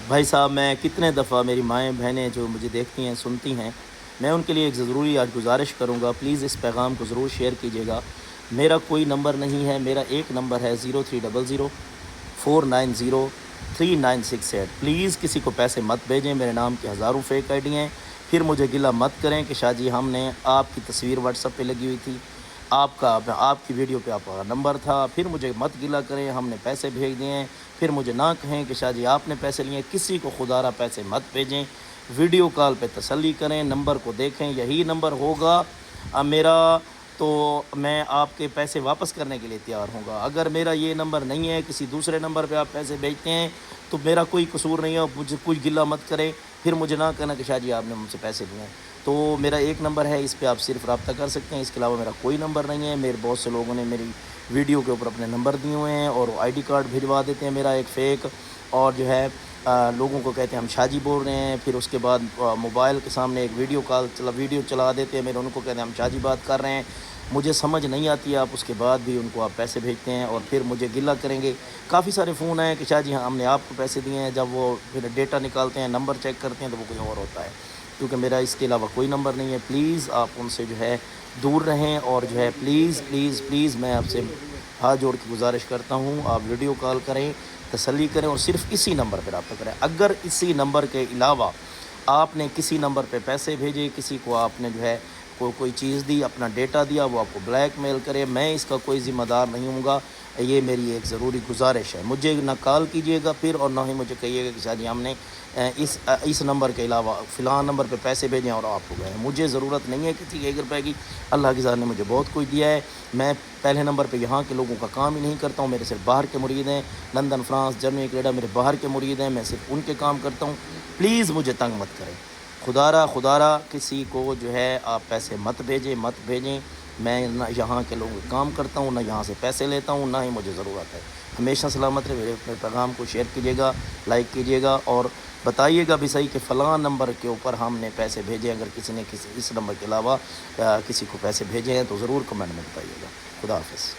بھائی صاحب، میں کتنے دفعہ میری مائیں بہنیں جو مجھے دیکھتی ہیں سنتی ہیں، میں ان کے لیے ایک ضروری آج گزارش کروں گا، پلیز اس پیغام کو ضرور شیئر کیجیے گا۔ میرا کوئی نمبر نہیں ہے، میرا ایک نمبر ہے 0300 490 3968۔ پلیز کسی کو پیسے مت بھیجیں، میرے نام کی ہزاروں فیک آئی ڈی ہیں، پھر مجھے گلہ مت کریں کہ شاہ جی ہم نے آپ کی تصویر واٹس ایپ پہ لگی ہوئی تھی، آپ کی ویڈیو پہ آپ کا نمبر تھا، پھر مجھے مت گلہ کریں ہم نے پیسے بھیج دیے ہیں، پھر مجھے نہ کہیں کہ شاہ جی آپ نے پیسے لیے ہیں۔ کسی کو خدا را پیسے مت بھیجیں، ویڈیو کال پہ تسلی کریں، نمبر کو دیکھیں، یہی نمبر ہوگا میرا، تو میں آپ کے پیسے واپس کرنے کے لیے تیار ہوں گا۔ اگر میرا یہ نمبر نہیں ہے، کسی دوسرے نمبر پہ آپ پیسے بھیجتے ہیں تو میرا کوئی قصور نہیں ہے، مجھے کوئی گلہ مت کریں، پھر مجھے نہ کہنا کہ شاہ جی آپ نے مجھ سے پیسے لیے ہیں۔ تو میرا ایک نمبر ہے، اس پہ آپ صرف رابطہ کر سکتے ہیں، اس کے علاوہ میرا کوئی نمبر نہیں ہے۔ میرے بہت سے لوگوں نے میری ویڈیو کے اوپر اپنے نمبر دیے ہوئے ہیں اور آئی ڈی کارڈ بھجوا دیتے ہیں میرا ایک فیک، اور جو ہے لوگوں کو کہتے ہیں ہم شاہ جی بول رہے ہیں، پھر اس کے بعد موبائل کے سامنے ایک ویڈیو چلا دیتے ہیں میرے، ان کو کہتے ہیں ہم شاہ جی بات کر رہے ہیں۔ مجھے سمجھ نہیں آتی ہے، آپ اس کے بعد بھی ان کو آپ پیسے بھیجتے ہیں اور پھر مجھے گلہ کریں گے۔ کافی سارے فون ہیں کہ شاہ جی ہاں ہم نے آپ کو پیسے دیے ہیں، جب وہ پھر ڈیٹا نکالتے ہیں، نمبر چیک کرتے ہیں تو وہ کوئی اور ہوتا ہے، کیونکہ میرا اس کے علاوہ کوئی نمبر نہیں ہے۔ پلیز آپ ان سے جو ہے دور رہیں، اور جو ہے پلیز پلیز پلیز میں آپ سے ہاتھ جوڑ کے گزارش کرتا ہوں، آپ ویڈیو کال کریں، تسلی کریں اور صرف اسی نمبر پہ رابطہ کریں۔ اگر اسی نمبر کے علاوہ آپ نے کسی نمبر پہ پیسے بھیجے، کسی کو آپ نے جو ہے کوئی چیز دی، اپنا ڈیٹا دیا، وہ آپ کو بلیک میل کرے، میں اس کا کوئی ذمہ دار نہیں ہوں گا۔ یہ میری ایک ضروری گزارش ہے، مجھے نہ کال کیجیے گا پھر، اور نہ ہی مجھے کہیے گا کہ شاہ جی ہم نے اس نمبر کے علاوہ فلاں نمبر پہ پیسے بھیجیں اور آپ کو گئے۔ مجھے ضرورت نہیں ہے کسی کے 1 روپے کی، اللہ کی ذات نے مجھے بہت کچھ دیا ہے۔ میں پہلے نمبر پہ یہاں کے لوگوں کا کام ہی نہیں کرتا ہوں، میرے صرف باہر کے مرید ہیں، لندن، فرانس، جرمنی، کینیڈا، میرے باہر کے مرید ہیں، میں صرف ان کے کام کرتا ہوں۔ پلیز مجھے تنگ مت کریں، خدا را کسی کو جو ہے آپ پیسے مت بھیجیں۔ میں نہ یہاں کے لوگوں کا کام کرتا ہوں، نہ یہاں سے پیسے لیتا ہوں، نہ ہی مجھے ضرورت ہے۔ ہمیشہ سلامت رہے، میرے پیغام کو شیئر کیجیے گا، لائک کیجیے گا، اور بتائیے گا بھی صحیح کہ فلاں نمبر کے اوپر ہم نے پیسے بھیجے۔ اگر کسی نے اس نمبر کے علاوہ کسی کو پیسے بھیجے ہیں تو ضرور کمنٹ میں بتائیے گا۔ خدا حافظ۔